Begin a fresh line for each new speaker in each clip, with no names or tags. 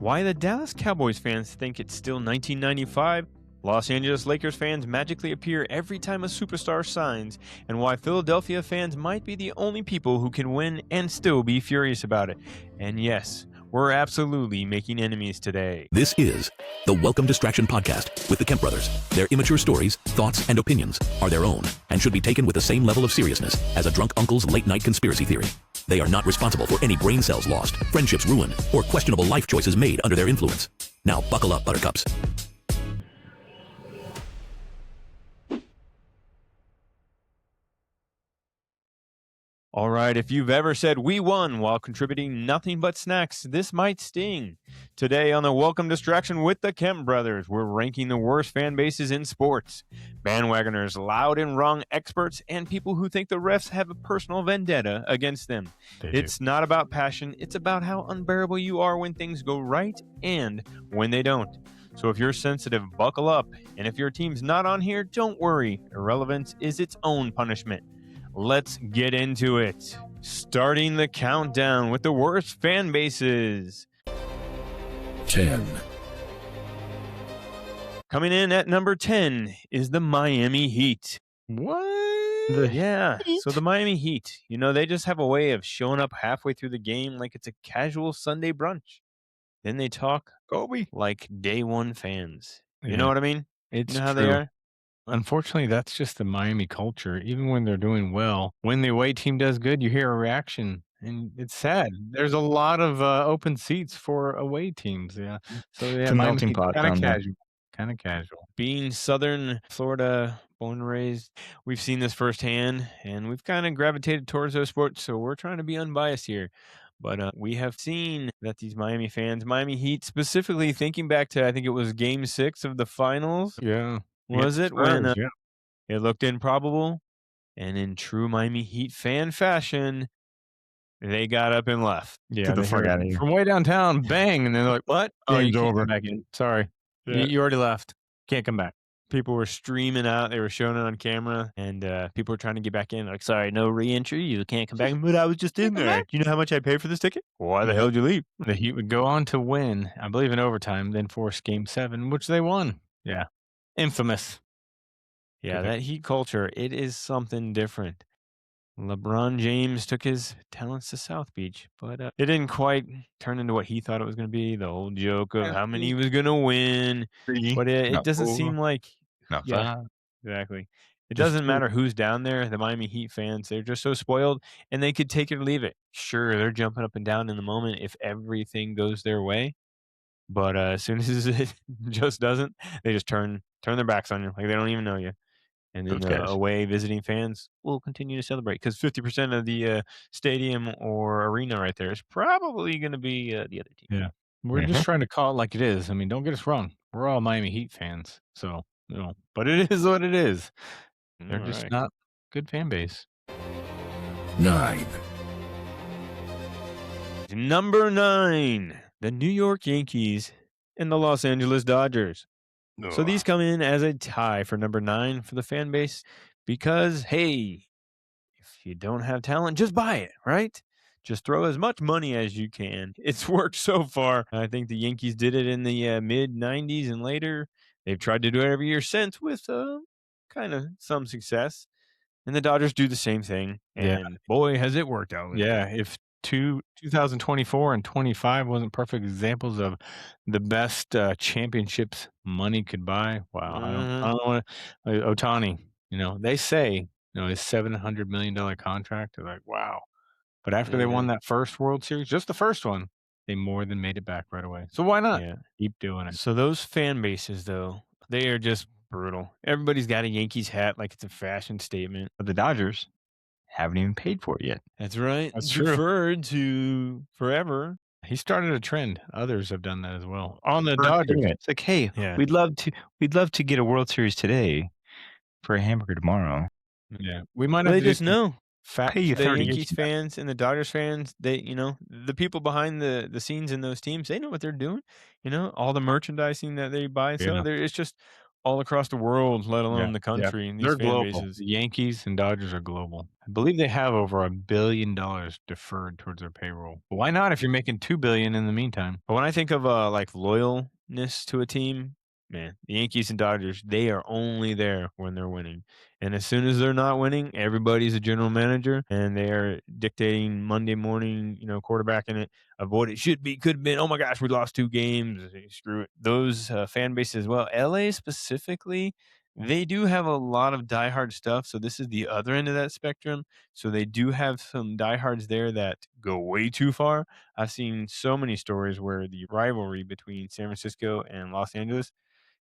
why the Dallas Cowboys fans think it's still 1995, Los Angeles Lakers fans magically appear every time a superstar signs, and why Philadelphia fans might be the only people who can win and still be furious about it. And yes, we're absolutely making enemies today.
This is the Welcome Distraction Podcast with the Kemp Brothers. Their immature stories, thoughts, and opinions are their own and should be taken with the same level of seriousness as a drunk uncle's late-night conspiracy theory. They are not responsible for any brain cells lost, friendships ruined, or questionable life choices made under their influence. Now buckle up, buttercups.
All right, if you've ever said we won while contributing nothing but snacks, this might sting. Today on the Welcome Distraction with the Kemp Brothers, we're ranking the worst fan bases in sports. Bandwagoners, loud and wrong experts, and people who think the refs have a personal vendetta against them. It's not about passion, it's about how unbearable you are when things go right and when they don't. So if you're sensitive, buckle up. And if your team's not on here, don't worry. Irrelevance is its own punishment. Let's get into it. Starting the countdown with the worst fan bases.
10.
Coming in at number 10 is the Miami Heat.
What?
Yeah. So the Miami Heat, they just have a way of showing up halfway through the game like it's a casual Sunday brunch. Then they talk
Kobe.
like day one fans. You
Yeah.
know what I mean?
It's
You know how
true.
they are?
Unfortunately, that's just the Miami culture. Even when they're doing well, when the away team does good, you hear a reaction, and it's sad. There's a lot of open seats for away teams. Yeah, so yeah,
It's a melting pot
kind
down
of
there.
casual, kind of casual.
Being Southern Florida, born and raised, we've seen this firsthand, and we've kind of gravitated towards those sports, so we're trying to be unbiased here. But we have seen that these Miami fans, Miami Heat specifically, thinking back to, I think it was Game 6 of the finals,
Yeah,
was it? When
Spurs, yeah.
it looked improbable, and in true Miami Heat fan fashion, they got up and left.
Yeah,
Get the
they
fuck
heard
outta here.
from way downtown, bang, and they're like, "What? Oh, you
Game's
can't
over."
come back in. Sorry,
Yeah.
you already left. Can't come back."
People were streaming out. They were showing it on camera, and people were trying to get back in. Like, sorry, no re-entry. You can't come back. But I was just in there. Do you know how much I paid for this ticket? Why the hell did you leave?
The Heat would go on to win, I believe, in overtime, then force Game 7, which they won. Yeah, infamous.
Yeah,
Okay.
that Heat culture, it is something different. LeBron James took his talents to South Beach, but it didn't quite turn into what he thought it was going to be, the old joke of how many he was going to win. But it
Not
doesn't
four,
seem like...
not
Yeah,
five.
exactly. It
Just
doesn't
two.
matter who's down there. The Miami Heat fans, they're just so spoiled, and they could take it or leave it. Sure, they're jumping up and down in the moment if everything goes their way. But as soon as it just doesn't, they just turn their backs on you, like they don't even know you. And then
Those guys.
away visiting fans will continue to celebrate because 50% of the stadium or arena right there is probably going to be the other team.
Yeah. We're just trying to call it like it is. I mean, don't get us wrong. We're all Miami Heat fans. So, but it is what it is. They're
All
just
right.
not good fan base.
9.
Number 9, the New York Yankees and the Los Angeles Dodgers. So these come in as a tie for number 9 for the fan base because, hey, if you don't have talent, just buy it, right? Just throw as much money as you can. It's worked so far. I think the Yankees did it in the mid-90s and later. They've tried to do it every year since with kind of some success. And the Dodgers do the same thing.
Yeah.
And boy, has it worked out.
Yeah. If 2024 and 25 wasn't perfect examples of the best championships money could buy. Wow. I don't want to. Ohtani, they say, his $700 million contract. They're like, wow. But after they won that first World Series, just the first one, they more than made it back right away. So why not keep doing it?
So those fan bases, though, they are just brutal. Everybody's got a Yankees hat like it's a fashion statement.
But the Dodgers haven't even paid for it yet.
That's right.
That's true.
Deferred to forever.
He started a trend. Others have done that as well. On the
For
Dodgers.
doing it. It's like, hey,
Yeah.
we'd love to get a World Series today for a hamburger tomorrow.
Yeah. We might
Well,
have
they
to
just know.
fact
Pay you
The
30
Yankees fans and the Dodgers fans, they, the people behind the scenes in those teams, they know what they're doing. All the merchandising that they buy. So
Yeah.
it's just all across the world, let
Yeah,
alone the
yeah.
country, and these
They're
fan
global.
bases.
The Yankees and Dodgers are global. I believe they have over $1 billion deferred towards their payroll. Why not if you're making $2 billion in the meantime?
But when I think of like loyalness to a team, man, the Yankees and Dodgers, they are only there when they're winning. And as soon as they're not winning, everybody's a general manager and they are dictating Monday morning, quarterbacking it of what it should be, could have been. Oh my gosh, we lost 2 games. Screw it. Those fan bases as well. LA specifically, they do have a lot of diehard stuff. So this is the other end of that spectrum. So they do have some diehards there that go way too far. I've seen so many stories where the rivalry between San Francisco and Los Angeles,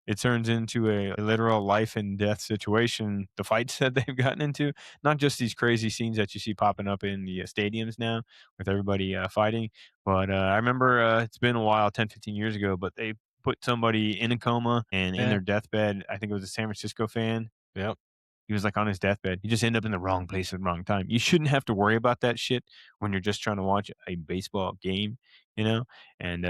it turns into a literal life and death situation. The fights that they've gotten into, not just these crazy scenes that you see popping up in the stadiums now with everybody fighting. But I remember it's been a while, 10, 15 years ago, but they put somebody in a coma and in
Yeah.
their deathbed. I think it was a San Francisco fan.
Yep.
He was like on his deathbed. You just end up in the wrong place at the wrong time. You shouldn't have to worry about that shit when you're just trying to watch a baseball game, you know? And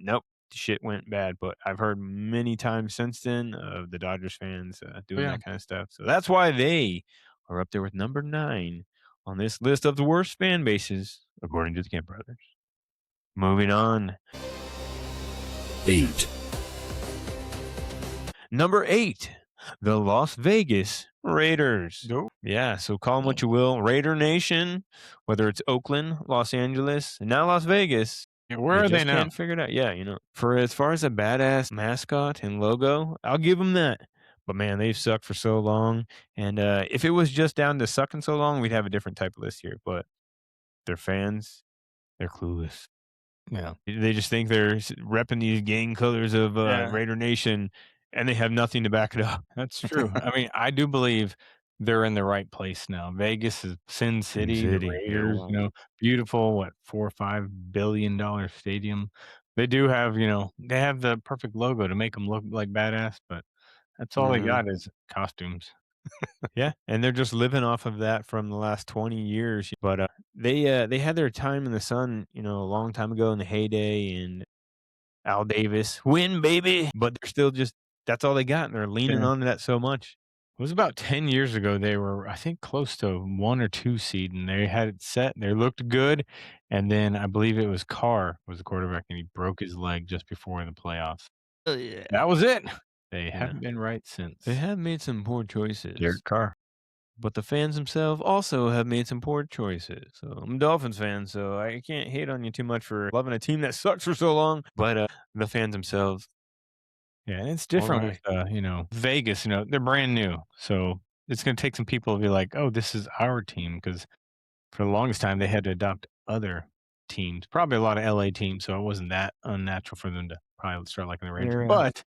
nope, shit went bad. But I've heard many times since then of the Dodgers fans doing
Yeah.
that kind of stuff. So that's why they are up there with number 9 on this list of the worst fan bases, according to the Kemp Brothers. Moving on.
8.
Number 8, the Las Vegas Raiders.
Nope.
Yeah, so call them what you will. Raider Nation, whether it's Oakland, Los Angeles, and now Las Vegas.
Yeah, where are they
just
now?
can't figure it out. Yeah, for as far as a badass mascot and logo, I'll give them that. But man, they've sucked for so long. And if it was just down to sucking so long, we'd have a different type of list here. But their fans, they're clueless.
Yeah.
They just think they're repping these gang colors of
Yeah.
Raider Nation, and they have nothing to back it up.
That's true. I mean, I do believe they're in the right place now. Vegas is Sin City, the
City, yeah.
Raiders, beautiful, $4 or $5 billion stadium. They do have, they have the perfect logo to make them look like badass, but that's all they
Mhm.
got is costumes.
Yeah, and they're just living off of that from the last 20 years. But they had their time in the sun, a long time ago in the heyday, and Al Davis, win, baby. But they're still just that's all they got, and they're leaning
Yeah.
on to that so much.
It was about 10 years ago. They were, I think, close to 1 or 2 seed, and they had it set. They looked good, and then I believe it was Carr was the quarterback, and he broke his leg just before the playoffs.
Yeah.
That was it. They
Yeah.
haven't been right since.
They have made some poor choices.
Derek Carr.
But the fans themselves also have made some poor choices. So I'm a Dolphins fan, so I can't hate on you too much for loving a team that sucks for so long. But the fans themselves,
Yeah, and it's different with, Vegas, they're brand new. So it's going to take some people to be like, oh, this is our team. Because for the longest time, they had to adopt other teams, probably a lot of LA teams. So it wasn't that unnatural for them to probably start liking the Rangers.
Yeah.
But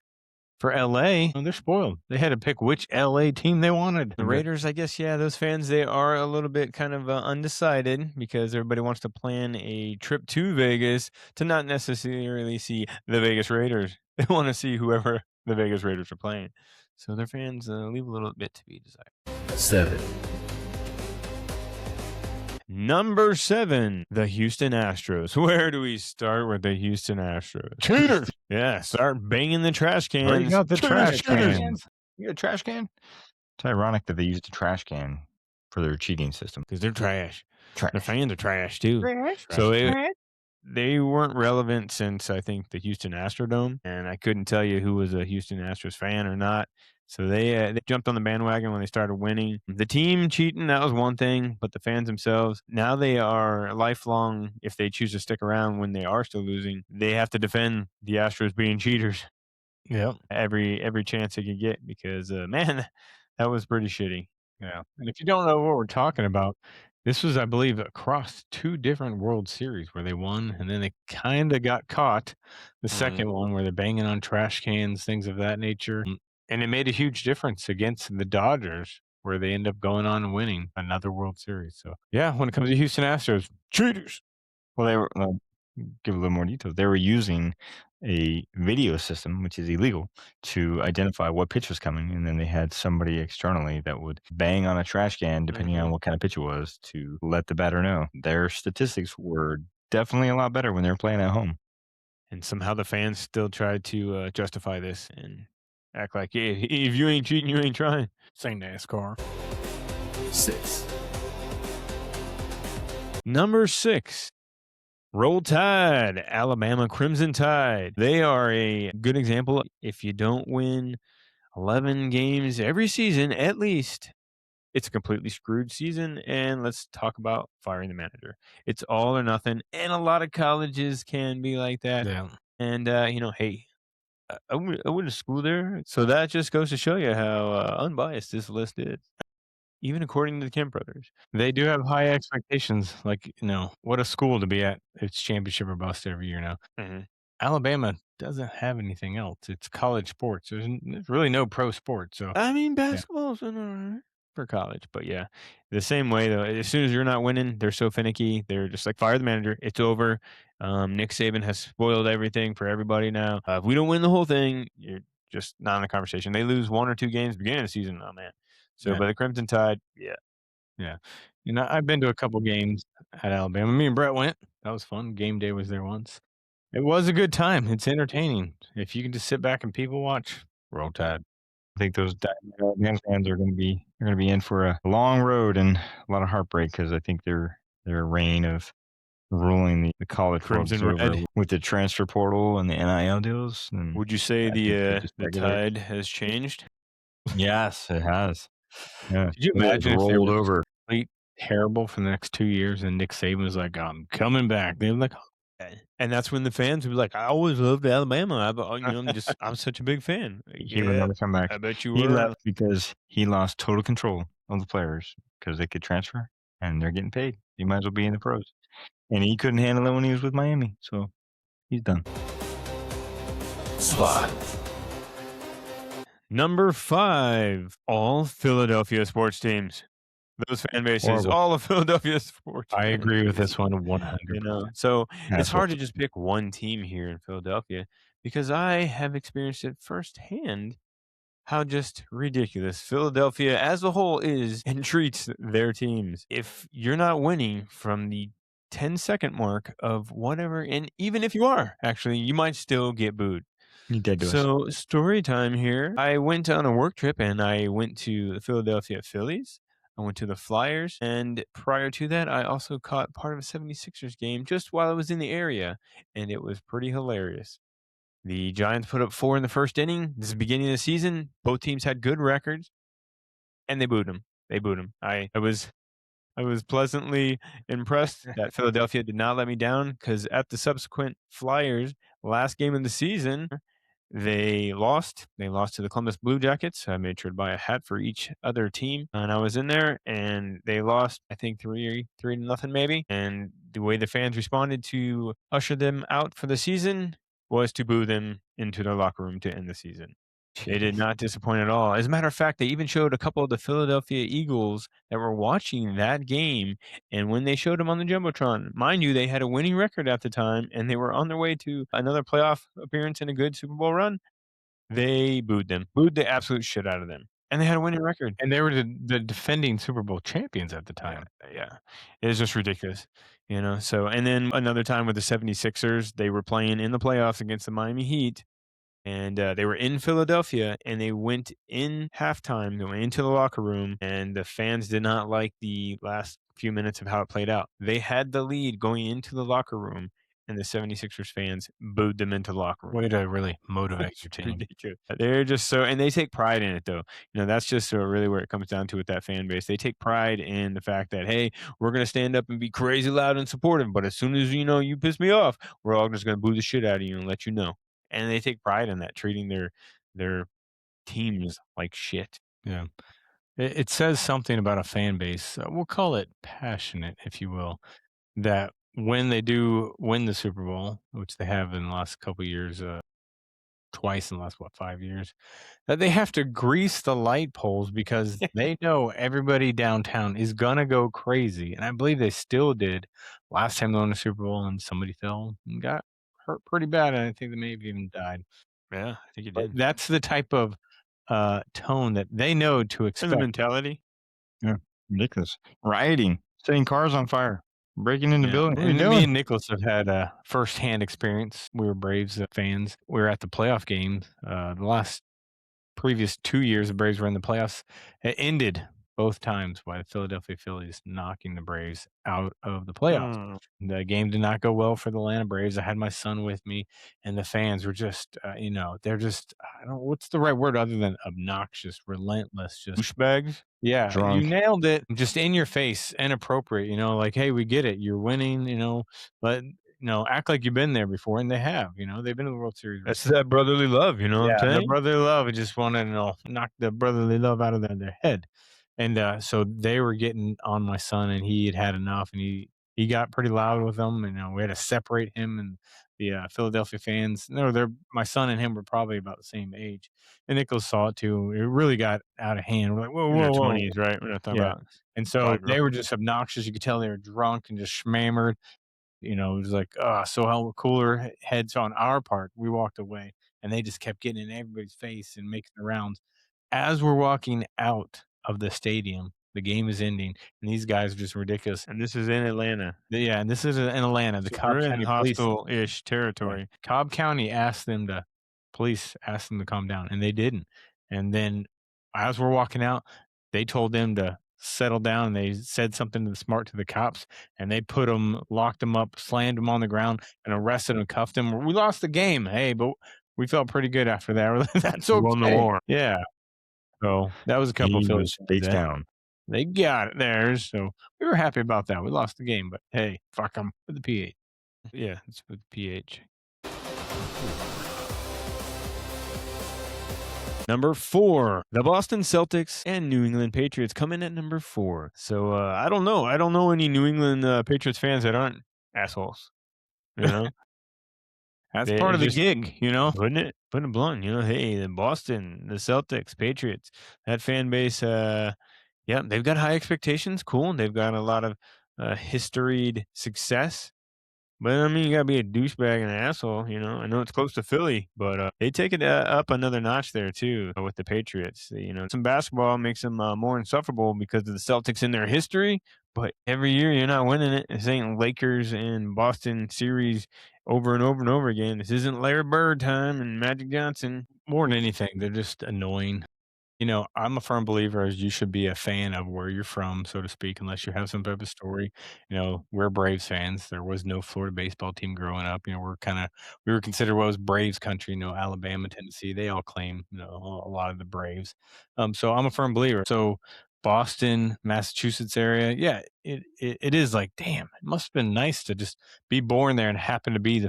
for LA, they're spoiled. They had to pick which LA team they wanted.
the Raiders, I guess, yeah, those fans, they are a little bit kind of undecided because everybody wants to plan a trip to Vegas to not necessarily see the Vegas Raiders. They want to see whoever the Vegas Raiders are playing. So their fans leave a little bit to be desired.
7.
Number 7, the Houston Astros. Where do we start with the Houston Astros?
Cheaters.
Yeah, start banging the trash cans.
Break out the trash
Cheaters.
cans. You got a trash can? It's ironic that they used a trash can for their cheating system.
Because they're trash.
Trash.
The fans are trash too. So they weren't relevant since I think the Houston Astrodome, and I couldn't tell you who was a Houston Astros fan or not. So they jumped on the bandwagon when they started winning. The team cheating, that was one thing, but the fans themselves, now they are lifelong. If they choose to stick around when they are still losing, they have to defend the Astros being cheaters.
Yep.
Every chance they could get because man, that was pretty shitty.
Yeah. And if you don't know what we're talking about, this was, I believe, across 2 different World Series where they won, and then they kind of got caught the second one where they're banging on trash cans, things of that nature. And it made a huge difference against the Dodgers where they end up going on and winning another World Series. So, yeah, when it comes to Houston Astros, cheaters.
Well, they were, give a little more details. They were using a video system, which is illegal, to identify what pitch was coming. And then they had somebody externally that would bang on a trash can, depending on what kind of pitch it was, to let the batter know. Their statistics were definitely a lot better when they were playing at home.
And somehow the fans still tried to justify this, and Act like if you ain't cheating, you ain't trying.
Same NASCAR.
6,
Number 6. Roll Tide, Alabama Crimson Tide. They are a good example. If you don't win 11 games every season, at least, it's a completely screwed season. And let's talk about firing the manager. It's all or nothing. And a lot of colleges can be like that.
Yeah.
And, hey, I went to school there. So that just goes to show you how unbiased this list is, even according to the Kemp Brothers.
They do have high expectations. Like, what a school to be at. It's championship or bust every year now.
Mm-hmm.
Alabama doesn't have anything else. It's college sports. There's really no pro sport. So
I mean, basketball's been all right for college, but yeah, the same way though. As soon as you're not winning, they're so finicky. They're just like fire the manager. It's over. Nick Saban has spoiled everything for everybody now. If we don't win the whole thing, you're just not in the conversation. They lose 1 or 2 games beginning of the season. Oh man. So,
Yeah.
but the Crimson Tide, yeah.
Yeah. I've been to a couple games at Alabama. Me and Brett went. That was fun. Game day was there once. It was a good time. It's entertaining. If you can just sit back and people watch, Roll Tide.
I think those Alabama fans are going to be in for a long road and a lot of heartbreak because I think their reign of ruling the college world is
Crimson
over
Red.
with the transfer portal and the NIL deals. And
Would you say
I think they just
the tide has changed?
Yes, it has. Yeah,
Could you
it has
imagine if they
rolled
were
over?
complete terrible for the next 2 years and Nick Saban was like, I'm coming back? They're like,
And that's when the fans would be like, "I always loved Alabama. I'm such a big fan."
He would
Yeah,
never come back.
I bet you
He
were.
left because he lost total control of the players because they could transfer and they're getting paid. He might as well be in the pros. And he couldn't handle it when he was with Miami, so he's done.
5,
Number 5, all Philadelphia sports teams. Those fan bases,
Horrible.
all of Philadelphia sports.
I
fan
agree with
bases,
this one 100%.
So it's hard to
Assholes.
just pick one team here in Philadelphia because I have experienced it firsthand how just ridiculous Philadelphia as a whole is and treats their teams. If you're not winning from the 10-second mark of whatever, and even if you are, actually, you might still get booed.
He dead to us.
So, story time here. I went on a work trip and I went to the Philadelphia Phillies. I went to the Flyers. And prior to that, I also caught part of a 76ers game just while I was in the area. And it was pretty hilarious. The Giants put up 4 in the first inning. This is the beginning of the season. Both teams had good records. And they booed them. I was pleasantly impressed that Philadelphia did not let me down because at the subsequent Flyers last game of the season, they lost. They lost to the Columbus Blue Jackets. I made sure to buy a hat for each other team, and I was in there, and they lost. I think 3-0 maybe. And the way the fans responded to usher them out for the season was to boo them into their locker room to end the season. They did not disappoint at all. As a matter of fact, they even showed a couple of the Philadelphia Eagles that were watching that game. And when they showed them on the Jumbotron, mind you, they had a winning record at the time and they were on their way to another playoff appearance and a good Super Bowl run. They booed them, booed the absolute shit out of them. And they had a winning record.
And they were the defending Super Bowl champions at the time.
Yeah. It was just ridiculous. So, and then another time with the 76ers, they were playing in the playoffs against the Miami Heat. And they were in Philadelphia, and they went in halftime, they went into the locker room, and the fans did not like the last few minutes of how it played out. They had the lead going into the locker room, and the 76ers fans booed them into the locker room.
Way to really motivate your team.
Ridiculous. They're just so, and they take pride in it, though. That's just really where it comes down to with that fan base. They take pride in the fact that, hey, we're going to stand up and be crazy loud and supportive, but as soon as, you piss me off, we're all just going to boo the shit out of you and let you know. And they take pride in that, treating their teams like shit.
Yeah. It says something about a fan base. We'll call it passionate, if you will, that when they do win the Super Bowl, which they have in the last couple of years, twice in the last, 5 years, that they have to grease the light poles because they know everybody downtown is going to go crazy. And I believe they still did last time they won the Super Bowl and somebody fell and got hurt pretty bad. And I think they may have even died.
Yeah, I think it
But
did.
that's the type of tone that they know to
And
expect.
the mentality.
Yeah, ridiculous. Rioting, setting cars on fire, breaking into buildings. What are you
And me
doing?
and Nicholas have had a firsthand experience. We were Braves fans. We were at the playoff game the last previous 2 years the Braves were in the playoffs. It ended both times by the Philadelphia Phillies knocking the Braves out of the playoffs.
Mm.
The game did not go well for the Atlanta Braves. I had my son with me, and the fans were just, they're just, I don't know what's the right word other than obnoxious, relentless, just
Douchebags.
yeah, you
Drunk.
nailed it. Just in your face, inappropriate, like, "Hey, we get it. You're winning, but, act like you've been there before," and they have, they've been to the World Series.
That's that brotherly love, you know what I'm
Yeah, the
saying?
brotherly love, I just wanna, knock the brotherly love out of their head. And, so they were getting on my son, and he had enough, and he got pretty loud with them, and, we had to separate him and the, Philadelphia fans. No, they're my son and him were probably about the same age, and Nicholas saw it too. It really got out of hand. We're like, "Whoa,
In their
whoa, whoa."
20s, right? We're not talking
Yeah,
about
and so
5-year-old.
they were just obnoxious. You could tell they were drunk and just schmammered. It was like, so how cooler heads on our part. We walked away, and they just kept getting in everybody's face and making the rounds. As we're walking out of the stadium, the game is ending, and these guys are just ridiculous.
And this is in Atlanta.
Yeah, and this is in Atlanta. The
So
Cobb
we're in
County Police.
hostile-ish
Yeah.
territory.
Cobb County police asked them to calm down, and they didn't. And then as we're walking out, they told them to settle down. And they said something to the cops, and they locked them up, slammed them on the ground, and arrested them, cuffed them. We lost the game. Hey, but we felt pretty good after that. That's
We won the
okay.
war.
Yeah. So that was a couple of
He
Phillies
was
fans
face
that
down.
they got it there. So we were happy about that. We lost the game, but hey, fuck them with the PH.
Yeah, it's with PH. Number 4, the Boston Celtics and New England Patriots come in at number 4. So I don't know. I don't know any New England Patriots fans that aren't assholes. You know,
That's
They
part of the
just
gig,
putting it blunt. Hey, the Boston, the Celtics, Patriots, that fan base. Yeah, they've got high expectations. Cool. They've got a lot of historied success. But I mean, you gotta be a douchebag and an asshole. I know it's close to Philly, but they take it up another notch there too with the Patriots. Some basketball makes them more insufferable because of the Celtics in their history. But every year you're not winning it. This ain't Lakers and Boston series over and over and over again. This isn't Larry Bird time and Magic Johnson.
More than anything, they're just annoying. I'm a firm believer as you should be a fan of where you're from, so to speak, unless you have some type of story. We're Braves fans. There was no Florida baseball team growing up. We were considered what was Braves country, Alabama, Tennessee. They all claim, a lot of the Braves. So I'm a firm believer. So Boston, Massachusetts area, yeah, it is like, damn, it must have been nice to just be born there and happen to be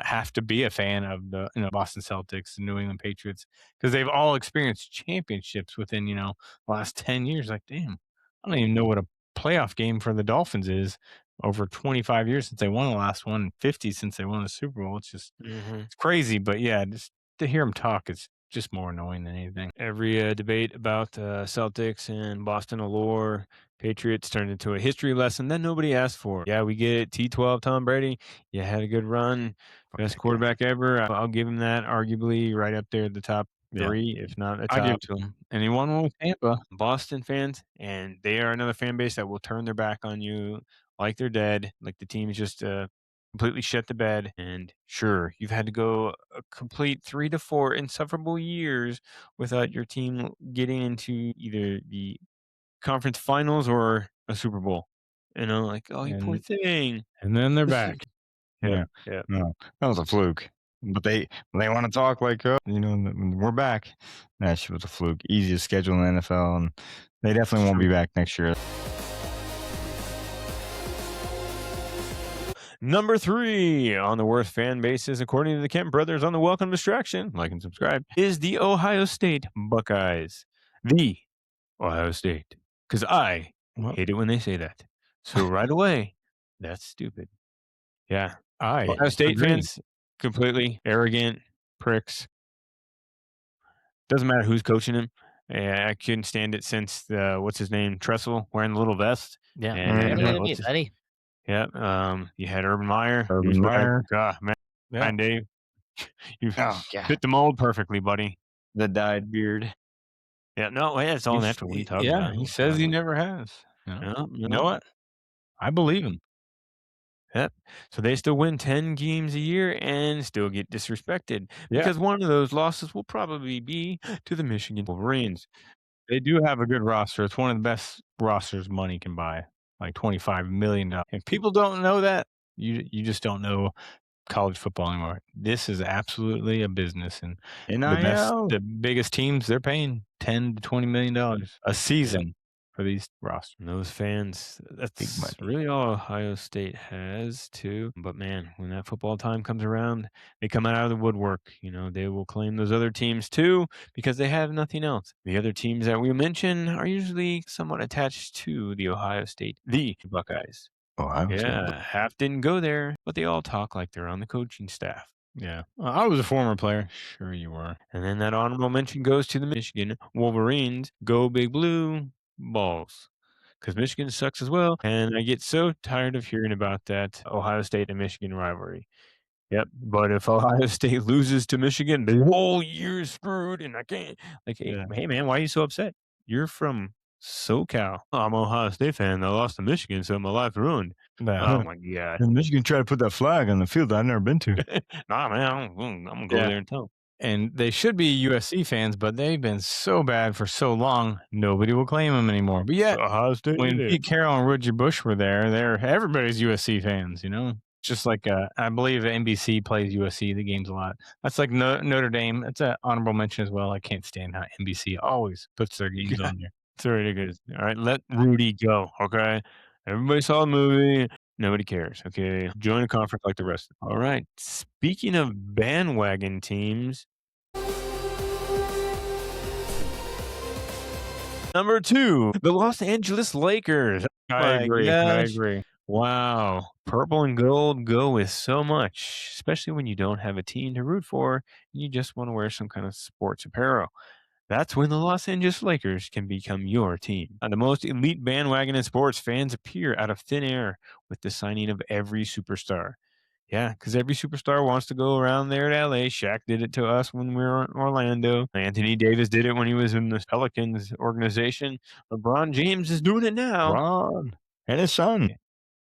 have to be a fan of the Boston Celtics, the New England Patriots, because they've all experienced championships within the last 10 years. Like, damn, I don't even know what a playoff game for the Dolphins is. Over 25 years since they won the last one, 50 since they won the Super Bowl. It's crazy, but yeah, just to hear them talk is just more annoying than anything.
Every debate about Celtics and Boston allure, Patriots turned into a history lesson that nobody asked for. Yeah, we get it. T12 Tom Brady. You had a good run. Best quarterback ever. I'll give him that. Arguably right up there at the top
Yeah.
3, if not a
I give
top.
it to them. And he won one with Tampa.
Boston fans, and they are another fan base that will turn their back on you like they're dead, like the team is just completely shut the bed. And sure, you've had to go a complete 3 to 4 insufferable years without your team getting into either the conference finals or a Super Bowl. Like, oh, you poor
And
thing.
and then they're back.
Yeah,
Yeah.
yeah.
No, that was a fluke. But they want to talk like, we're back. That shit was a fluke. Easiest schedule in the NFL, and they definitely won't be back next year.
Number 3 on the worst fan bases, according to the Kemp Brothers on the Welcome Distraction, like and subscribe, is the Ohio State Buckeyes. The Ohio State. Because I hate it when they say that. So right away, that's stupid. Yeah.
I
Ohio State
agree.
fans, completely arrogant pricks. Doesn't matter who's coaching him. I couldn't stand it since what's his name, Tressel, wearing the little vest.
Yeah.
And
Look at me,
what's his,
buddy.
yeah. You had Urban Meyer.
Urban Meyer.
God, man,
Yeah.
Dave, you
Oh, God.
fit the mold perfectly, buddy.
The dyed beard.
Yeah, no, yeah, it's all natural. What are you talking about?
He says he never has.
No,
You know what? I believe him.
Yep. So they still win 10 games a year and still get disrespected because one of those losses will probably be to the Michigan Wolverines.
They do have a good roster. It's one of the best rosters money can buy, like $25 million. If people don't know that, you just don't know college football anymore. This is absolutely a business, and
NIL.
the biggest teams, they're paying $10 to $20 million a season for these rosters.
And those fans, that's
money.
really all Ohio State has too. But man, when that football time comes around, they come out of the woodwork. They will claim those other teams too because they have nothing else. The other teams that we mention are usually somewhat attached to the the Buckeyes.
Ohio State.
Yeah, half didn't go there, but they all talk like they're on the coaching staff.
Yeah. I was a former player. Sure you were.
And then that honorable mention goes to the Michigan Wolverines. Go Big Blue balls. Because Michigan sucks as well. And I get so tired of hearing about that Ohio State and Michigan rivalry. Yep. But if Ohio State loses to Michigan, the whole year's screwed. And I can't. Like, hey, man, why are you so upset? You're from SoCal. I'm an Ohio State fan. I lost to Michigan, so my life's ruined. Oh, my God.
And Michigan tried to put that flag on the field that I've never been to.
Nah, man, I'm going to go there and tell them.
And they should be USC fans, but they've been so bad for so long, nobody will claim them anymore. But yet,
Ohio State,
when Pete Carroll and Reggie Bush were there, everybody's USC fans, Just like I believe NBC plays USC the games a lot. That's like Notre Dame. That's an honorable mention as well. I can't stand how NBC always puts their games on there.
It's ridiculous. All right, let Rudy go. Okay, everybody saw the movie. Nobody cares. Okay, join a conference like the rest. All right. Speaking of bandwagon teams, number 2, the Los Angeles Lakers.
I agree.
Gosh. Wow. Purple and gold go with so much, especially when you don't have a team to root for and you just want to wear some kind of sports apparel. That's when the Los Angeles Lakers can become your team. The most elite bandwagon in sports, fans appear out of thin air with the signing of every superstar. Yeah, because every superstar wants to go around there at LA. Shaq did it to us when we were in Orlando. Anthony Davis did it when he was in the Pelicans organization. LeBron James is doing it now.
Ron and his son.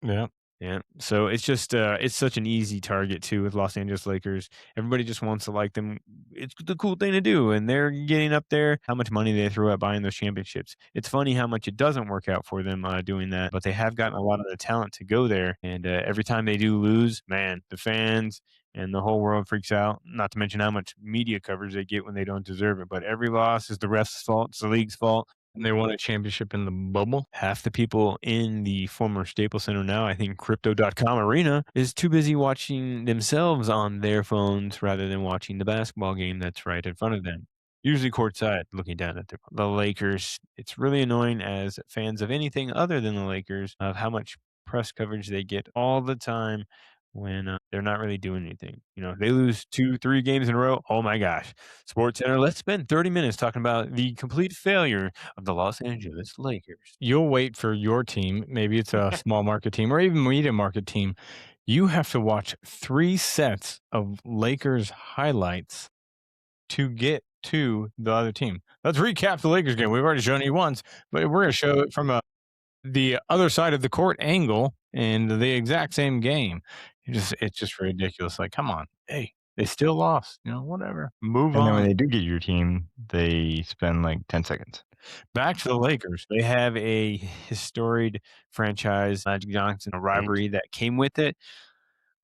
Yeah.
Yeah. So it's just it's such an easy target too with Los Angeles Lakers. Everybody just wants to like them. It's the cool thing to do, and they're getting up there. How much money they throw at buying those championships. It's funny how much it doesn't work out for them doing that, but they have gotten a lot of the talent to go there. And every time they do lose, man, the fans and the whole world freaks out. Not to mention how much media coverage they get when they don't deserve it. But every loss is the ref's fault. It's the league's fault.
And they won a championship in the bubble.
Half the people in the former Staples Center now, I think Crypto.com Arena, is too busy watching themselves on their phones rather than watching the basketball game that's right in front of them. Usually courtside, looking down at the Lakers. It's really annoying as fans of anything other than the Lakers of how much press coverage they get all the time when they're not really doing anything. They lose 2-3 games in a row. Oh my gosh. Sports Center, let's spend 30 minutes talking about the complete failure of the Los Angeles Lakers.
You'll wait for your team. Maybe it's a small market team or even medium market team. You have to watch 3 sets of Lakers highlights to get to the other team. Let's recap the Lakers game. We've already shown you once, but we're going to show it from the other side of the court angle and the exact same game. It's just ridiculous. Like, come on. Hey, they still lost. Whatever. Move on.
And then when they do get your team, they spend like 10 seconds.
Back to the Lakers.
They have a historic franchise, Magic Johnson, a rivalry that came with it.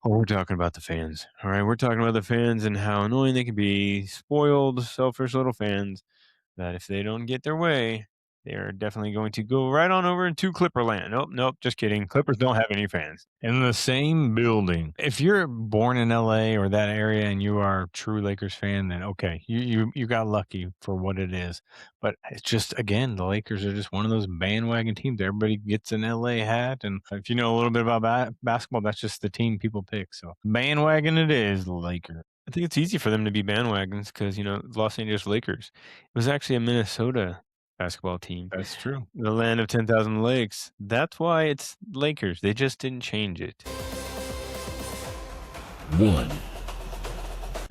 Oh, we're talking about the fans. All right, we're talking about the fans and how annoying they can be. Spoiled, selfish little fans that if they don't get their way, they're definitely going to go right on over into Clipperland. Nope, just kidding. Clippers don't have any fans.
In the same building. If you're born in LA or that area and you are a true Lakers fan, then okay, you got lucky for what it is. But it's just, again, the Lakers are just one of those bandwagon teams. Everybody gets an LA hat. And if you know a little bit about basketball, that's just the team people pick. So bandwagon it is, the Lakers.
I think it's easy for them to be bandwagons because, Los Angeles Lakers. It was actually a Minnesota basketball team.
That's true.
The land of 10,000 lakes. That's why it's Lakers. They just didn't change it.
1.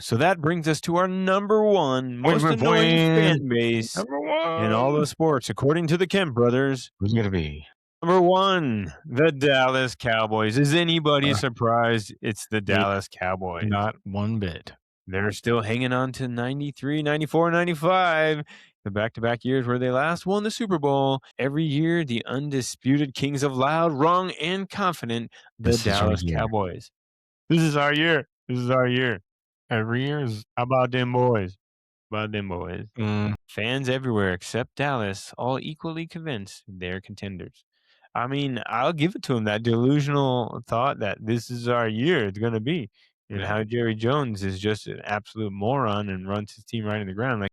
So that brings us to our number 1 most annoying fan base
Number 1
in all of sports, according to the Kemp Brothers.
Who's going to be?
Number 1, the Dallas Cowboys. Is anybody surprised it's the Dallas Cowboys?
Not one bit.
They're still hanging on to 93, 94, 95. The back-to-back years where they last won the Super Bowl. Every year, the undisputed kings of loud, wrong, and confident, the
This is our
Dallas
year.
Cowboys. This is our year. This is our year.
Every year is
How about them boys? About them boys.
mm,
Fans everywhere except Dallas, all equally convinced they're contenders. I mean, I'll give it to him, that delusional thought that this is our year, it's going to be. And
Yeah.
how Jerry Jones is just an absolute moron and runs his team right in the ground. Like,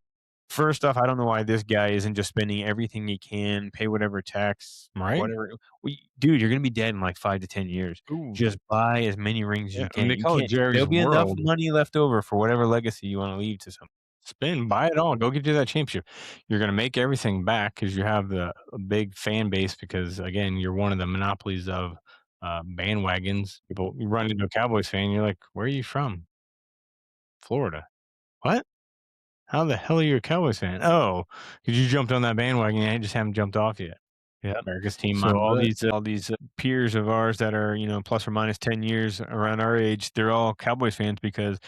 first off, I don't know why this guy isn't just spending everything he can, pay whatever tax,
Right?
whatever. Dude, you're going to be dead in like 5 to 10 years.
Ooh.
Just buy as many rings as
Yeah,
you
and
can.
they call it Jerry's
There'll be enough
World.
money left over for whatever legacy you want to leave to someone.
Spin, buy it all. Go get you that championship. You're going to make everything back because you have a big fan base. Because again, you're one of the monopolies of bandwagons. People, you run into a Cowboys fan, you're like, "Where are you from?" Florida. What? How the hell are you a Cowboys fan? Oh, because you jumped on that bandwagon and I just haven't jumped off yet.
Yeah,
America's team.
So all
mindset.
these peers of ours that are plus or minus 10 years around our age, they're all Cowboys fans because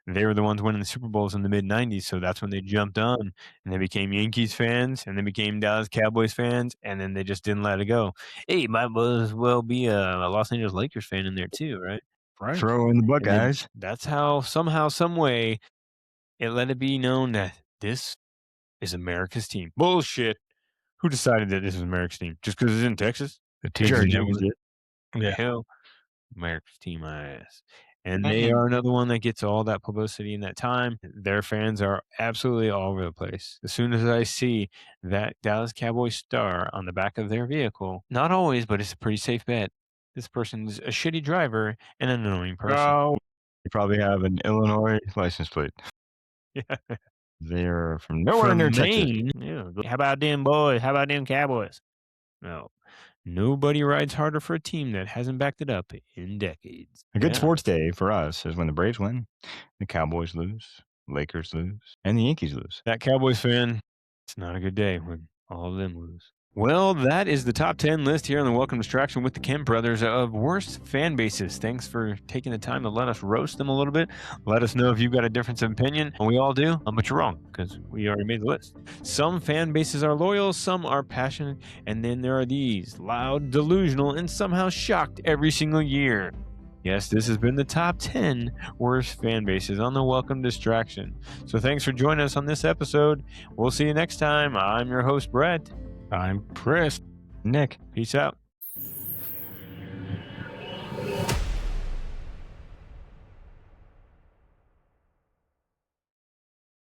they were the ones winning the Super Bowls in the mid 90s. So that's when they jumped on and they became Yankees fans and they became Dallas Cowboys fans, and then they just didn't let it go. Hey, might as well be a Los Angeles Lakers fan in there too, right?
Right.
Throw in the
And then
Buckeyes.
that's how somehow, some way, it let it be known that this is America's team. Bullshit. Who decided that this is America's team? Just because it's in Texas?
The
Jerry
Texas
Jones
Jaguars.
did.
Yeah.
Hell, America's team, my ass. And they are another one that gets all that publicity in that time. Their fans are absolutely all over the place. As soon as I see that Dallas Cowboys star on the back of their vehicle, not always, but it's a pretty safe bet. This person's a shitty driver and an annoying person.
Oh, you probably have an Illinois license plate.
Yeah.
They're from nowhere
From
near Texas.
Maine. Yeah. How about them boys? How about them Cowboys? No. Nobody rides harder for a team that hasn't backed it up in decades.
A good
Yeah.
sports day for us is when the Braves win, the Cowboys lose, Lakers lose, and the Yankees lose.
That Cowboys fan, it's not a good day when all of them lose. Well, that is the top 10 list here on the Welcome Distraction with the Kemp Brothers of worst fan bases. Thanks for taking the time to let us roast them a little bit. Let us know if you've got a difference of opinion. And we all do, but you're wrong because we already made the list. Some fan bases are loyal, some are passionate, and then there are these loud, delusional, and somehow shocked every single year. Yes, this has been the top 10 worst fan bases on the Welcome Distraction. So thanks for joining us on this episode. We'll see you next time. I'm your host, Brett.
I'm Chris.
Nick.
Peace out.